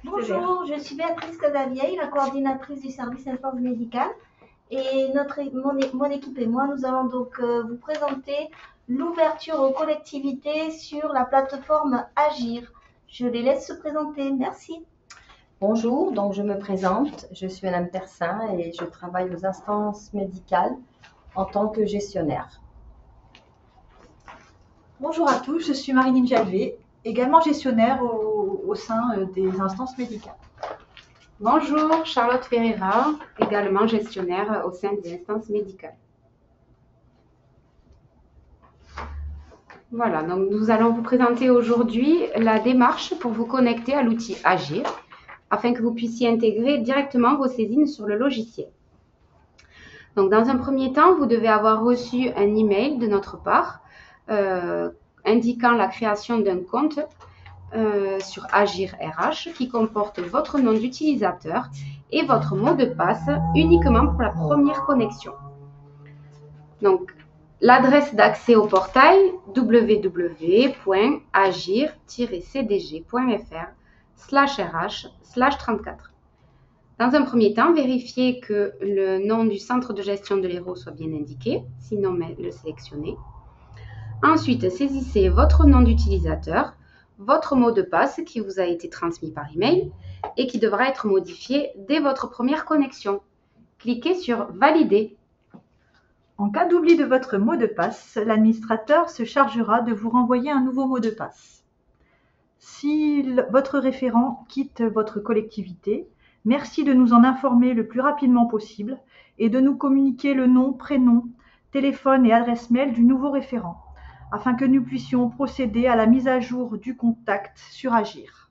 Bonjour, je suis Béatrice Cadavieille, la coordinatrice du service instance médicale. Et mon équipe et moi, nous allons donc vous présenter l'ouverture aux collectivités sur la plateforme Agir. Je les laisse se présenter. Merci. Bonjour, donc je me présente, je suis Madame Persin et je travaille aux instances médicales en tant que gestionnaire. Bonjour à tous, je suis Marilyn Jalvet, également gestionnaire au sein des instances médicales. Bonjour, Charlotte Ferreira, également gestionnaire au sein des instances médicales. Voilà, donc nous allons vous présenter aujourd'hui la démarche pour vous connecter à l'outil Agir, afin que vous puissiez intégrer directement vos saisines sur le logiciel. Donc, dans un premier temps, vous devez avoir reçu un email de notre part indiquant la création d'un compte sur Agir RH qui comporte votre nom d'utilisateur et votre mot de passe uniquement pour la première connexion. Donc, l'adresse d'accès au portail www.agir-cdg.fr/RH/34. Dans un premier temps, vérifiez que le nom du centre de gestion de l'Hérault soit bien indiqué, sinon le sélectionnez. Ensuite, saisissez votre nom d'utilisateur, votre mot de passe qui vous a été transmis par email et qui devra être modifié dès votre première connexion. Cliquez sur Valider. En cas d'oubli de votre mot de passe, l'administrateur se chargera de vous renvoyer un nouveau mot de passe. Si votre référent quitte votre collectivité, merci de nous en informer le plus rapidement possible et de nous communiquer le nom, prénom, téléphone et adresse mail du nouveau référent, afin que nous puissions procéder à la mise à jour du contact sur Agir.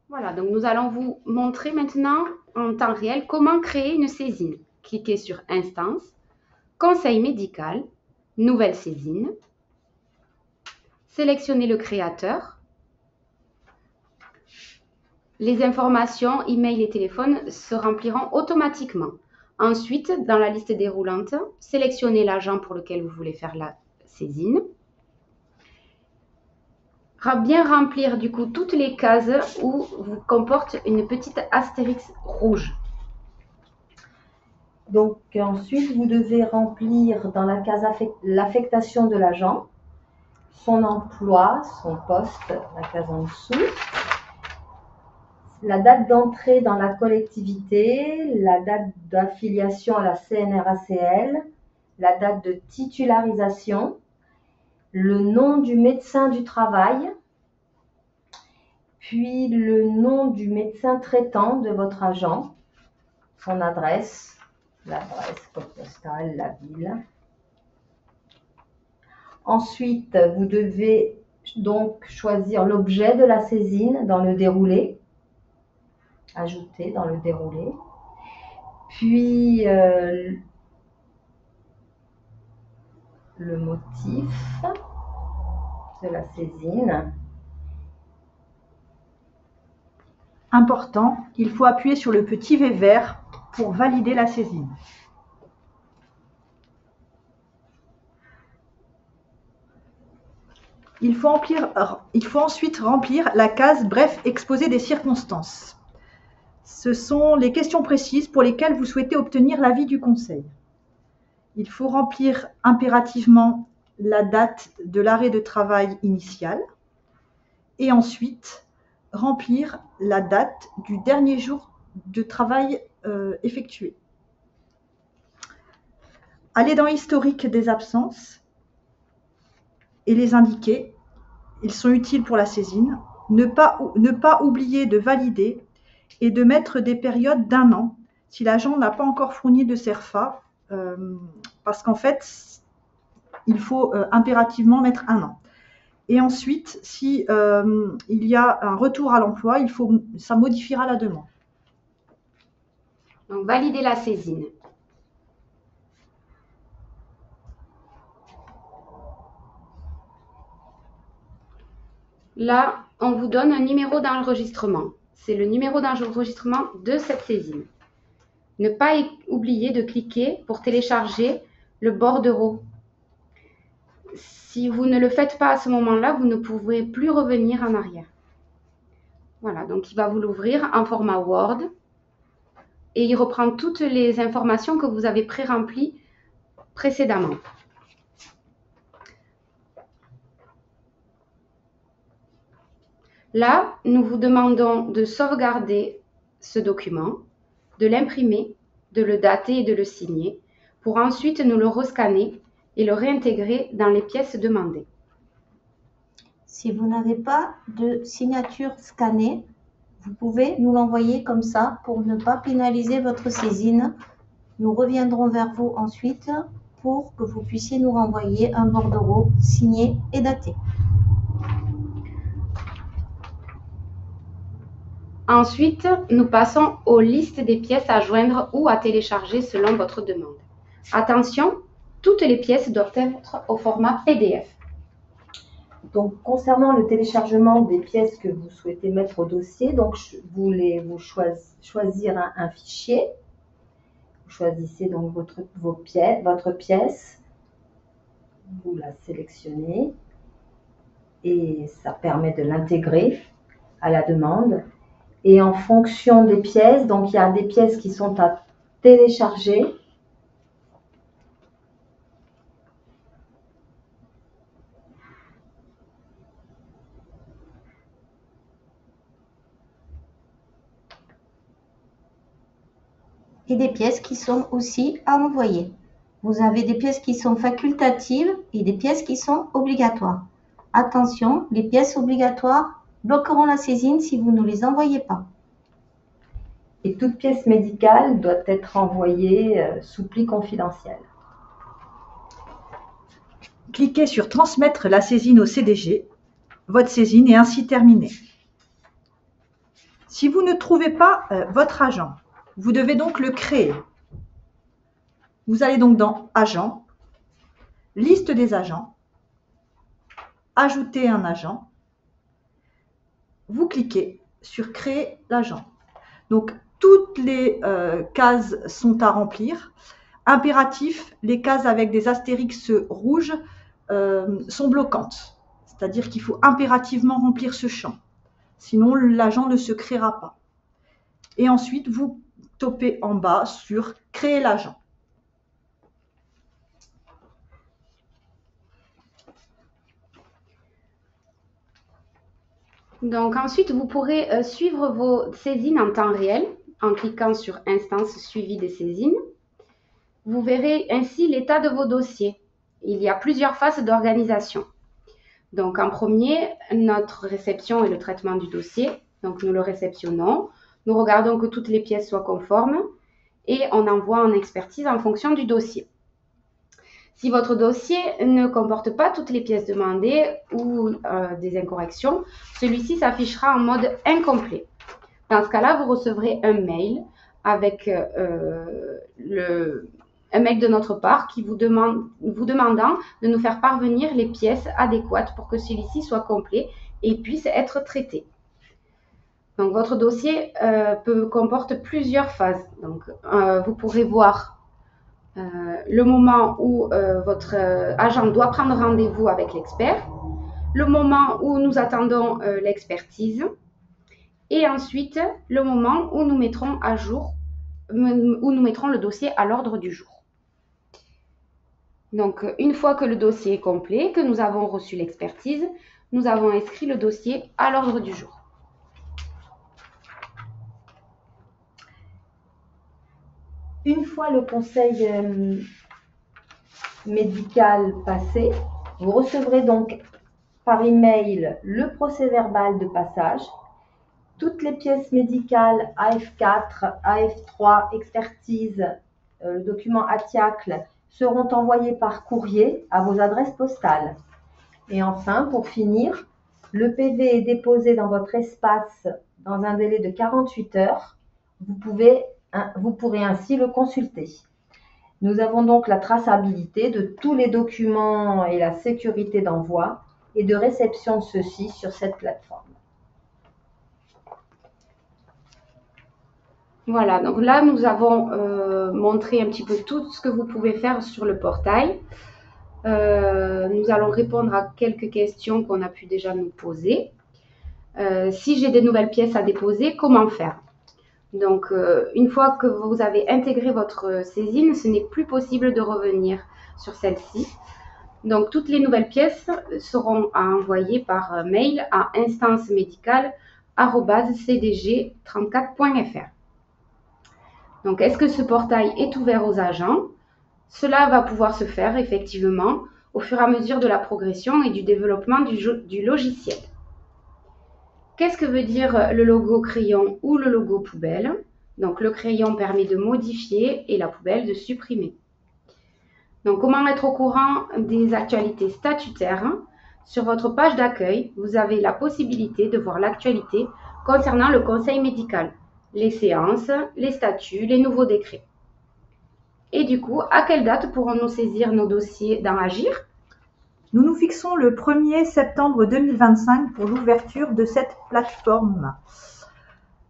Voilà, donc nous allons vous montrer maintenant en temps réel comment créer une saisine. Cliquez sur Instance, Conseil médical, Nouvelle saisine. Sélectionnez le créateur. Les informations, email et téléphone se rempliront automatiquement. Ensuite, dans la liste déroulante, sélectionnez l'agent pour lequel vous voulez faire la saisine. Bien remplir du coup toutes les cases où vous comporte une petite astérix rouge. Donc ensuite, vous devez remplir dans la case l'affectation de l'agent, son emploi, son poste, la case en dessous, la date d'entrée dans la collectivité, la date d'affiliation à la CNRACL, la date de titularisation, le nom du médecin du travail, puis le nom du médecin traitant de votre agent, son adresse, l'adresse, code postal, la ville. Ensuite, vous devez donc choisir l'objet de la saisine dans le déroulé, ajouter dans le déroulé, puis le motif de la saisine. Important, il faut appuyer sur le petit V vert pour valider la saisine. Il faut ensuite remplir la case « Bref, exposer des circonstances ». Ce sont les questions précises pour lesquelles vous souhaitez obtenir l'avis du conseil. Il faut remplir impérativement la date de l'arrêt de travail initial et ensuite remplir la date du dernier jour de travail effectué. Allez dans l'historique des absences et les indiquer. Ils sont utiles pour la saisine. Ne pas oublier de valider et de mettre des périodes d'1 an si l'agent n'a pas encore fourni de CERFA, parce qu'en fait, il faut impérativement mettre 1 an. Et ensuite, si il y a un retour à l'emploi, ça modifiera la demande. Donc, valider la saisine. Là, on vous donne un numéro d'enregistrement. C'est le numéro d'enregistrement de cette saisine. Ne pas oublier de cliquer pour télécharger le bordereau. Si vous ne le faites pas à ce moment-là, vous ne pourrez plus revenir en arrière. Voilà, donc il va vous l'ouvrir en format Word et il reprend toutes les informations que vous avez pré-remplies précédemment. Là, nous vous demandons de sauvegarder ce document, de l'imprimer, de le dater et de le signer, pour ensuite nous le rescanner et le réintégrer dans les pièces demandées. Si vous n'avez pas de signature scannée, vous pouvez nous l'envoyer comme ça pour ne pas pénaliser votre saisine. Nous reviendrons vers vous ensuite pour que vous puissiez nous renvoyer un bordereau signé et daté. Ensuite, nous passons aux listes des pièces à joindre ou à télécharger selon votre demande. Attention, toutes les pièces doivent être au format PDF. Donc, concernant le téléchargement des pièces que vous souhaitez mettre au dossier, donc vous voulez choisir un fichier. Vous choisissez donc votre pièce, vous la sélectionnez et ça permet de l'intégrer à la demande. Et en fonction des pièces, donc il y a des pièces qui sont à télécharger. Et des pièces qui sont aussi à envoyer. Vous avez des pièces qui sont facultatives et des pièces qui sont obligatoires. Attention, les pièces obligatoires bloqueront la saisine si vous ne les envoyez pas. Et toute pièce médicale doit être envoyée sous pli confidentiel. Cliquez sur Transmettre la saisine au CDG. Votre saisine est ainsi terminée. Si vous ne trouvez pas votre agent, vous devez donc le créer. Vous allez donc dans Agent, Liste des agents, Ajouter un agent. Vous cliquez sur Créer l'agent. Donc, toutes les cases sont à remplir. Impératif, les cases avec des astérix rouges sont bloquantes. C'est-à-dire qu'il faut impérativement remplir ce champ. Sinon, l'agent ne se créera pas. Et ensuite, vous topez en bas sur Créer l'agent. Donc ensuite, vous pourrez suivre vos saisines en temps réel en cliquant sur Instance suivi des saisines. Vous verrez ainsi l'état de vos dossiers. Il y a plusieurs phases d'organisation. Donc en premier, notre réception et le traitement du dossier. Donc nous le réceptionnons, nous regardons que toutes les pièces soient conformes et on envoie en expertise en fonction du dossier. Si votre dossier ne comporte pas toutes les pièces demandées ou des incorrections, celui-ci s'affichera en mode incomplet. Dans ce cas-là, vous recevrez un mail avec un mail de notre part qui vous demandant de nous faire parvenir les pièces adéquates pour que celui-ci soit complet et puisse être traité. Donc, votre dossier comporte plusieurs phases. Donc, vous pourrez voir le moment où votre agent doit prendre rendez-vous avec l'expert, le moment où nous attendons l'expertise et ensuite le moment où nous mettrons à jour, où nous mettrons le dossier à l'ordre du jour. Donc, une fois que le dossier est complet, que nous avons reçu l'expertise, nous avons inscrit le dossier à l'ordre du jour. Une fois le conseil médical passé, vous recevrez donc par email le procès-verbal de passage, toutes les pièces médicales AF4, AF3, expertise, le document ATIACL seront envoyés par courrier à vos adresses postales. Et enfin, pour finir, le PV est déposé dans votre espace dans un délai de 48 heures. Vous pourrez ainsi le consulter. Nous avons donc la traçabilité de tous les documents et la sécurité d'envoi et de réception de ceux-ci sur cette plateforme. Voilà, donc là, nous avons montré un petit peu tout ce que vous pouvez faire sur le portail. Nous allons répondre à quelques questions qu'on a pu déjà nous poser. Si j'ai des nouvelles pièces à déposer, comment faire? Donc, une fois que vous avez intégré votre saisine, ce n'est plus possible de revenir sur celle-ci. Donc, toutes les nouvelles pièces seront à envoyer par mail à instancemédicale@cdg34.fr. Donc, est-ce que ce portail est ouvert aux agents? Cela va pouvoir se faire effectivement au fur et à mesure de la progression et du développement du logiciel. Qu'est-ce que veut dire le logo crayon ou le logo poubelle? Donc, le crayon permet de modifier et la poubelle de supprimer. Donc, comment être au courant des actualités statutaires? Sur votre page d'accueil, vous avez la possibilité de voir l'actualité concernant le conseil médical, les séances, les statuts, les nouveaux décrets. Et du coup, à quelle date pourrons-nous saisir nos dossiers dans Agir? Nous nous fixons le 1er septembre 2025 pour l'ouverture de cette plateforme.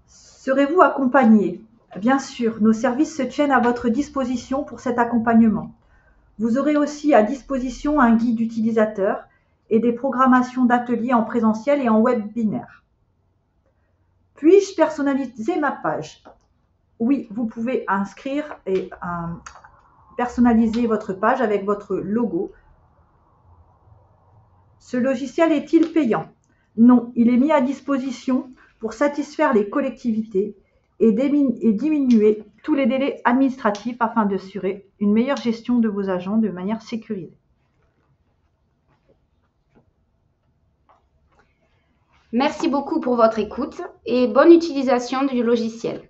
Serez-vous accompagné? Bien sûr, nos services se tiennent à votre disposition pour cet accompagnement. Vous aurez aussi à disposition un guide utilisateur et des programmations d'ateliers en présentiel et en webinaire. Puis-je personnaliser ma page? Oui, vous pouvez inscrire et personnaliser votre page avec votre logo. Ce logiciel est-il payant? Non, il est mis à disposition pour satisfaire les collectivités et diminuer tous les délais administratifs afin d'assurer une meilleure gestion de vos agents de manière sécurisée. Merci beaucoup pour votre écoute et bonne utilisation du logiciel.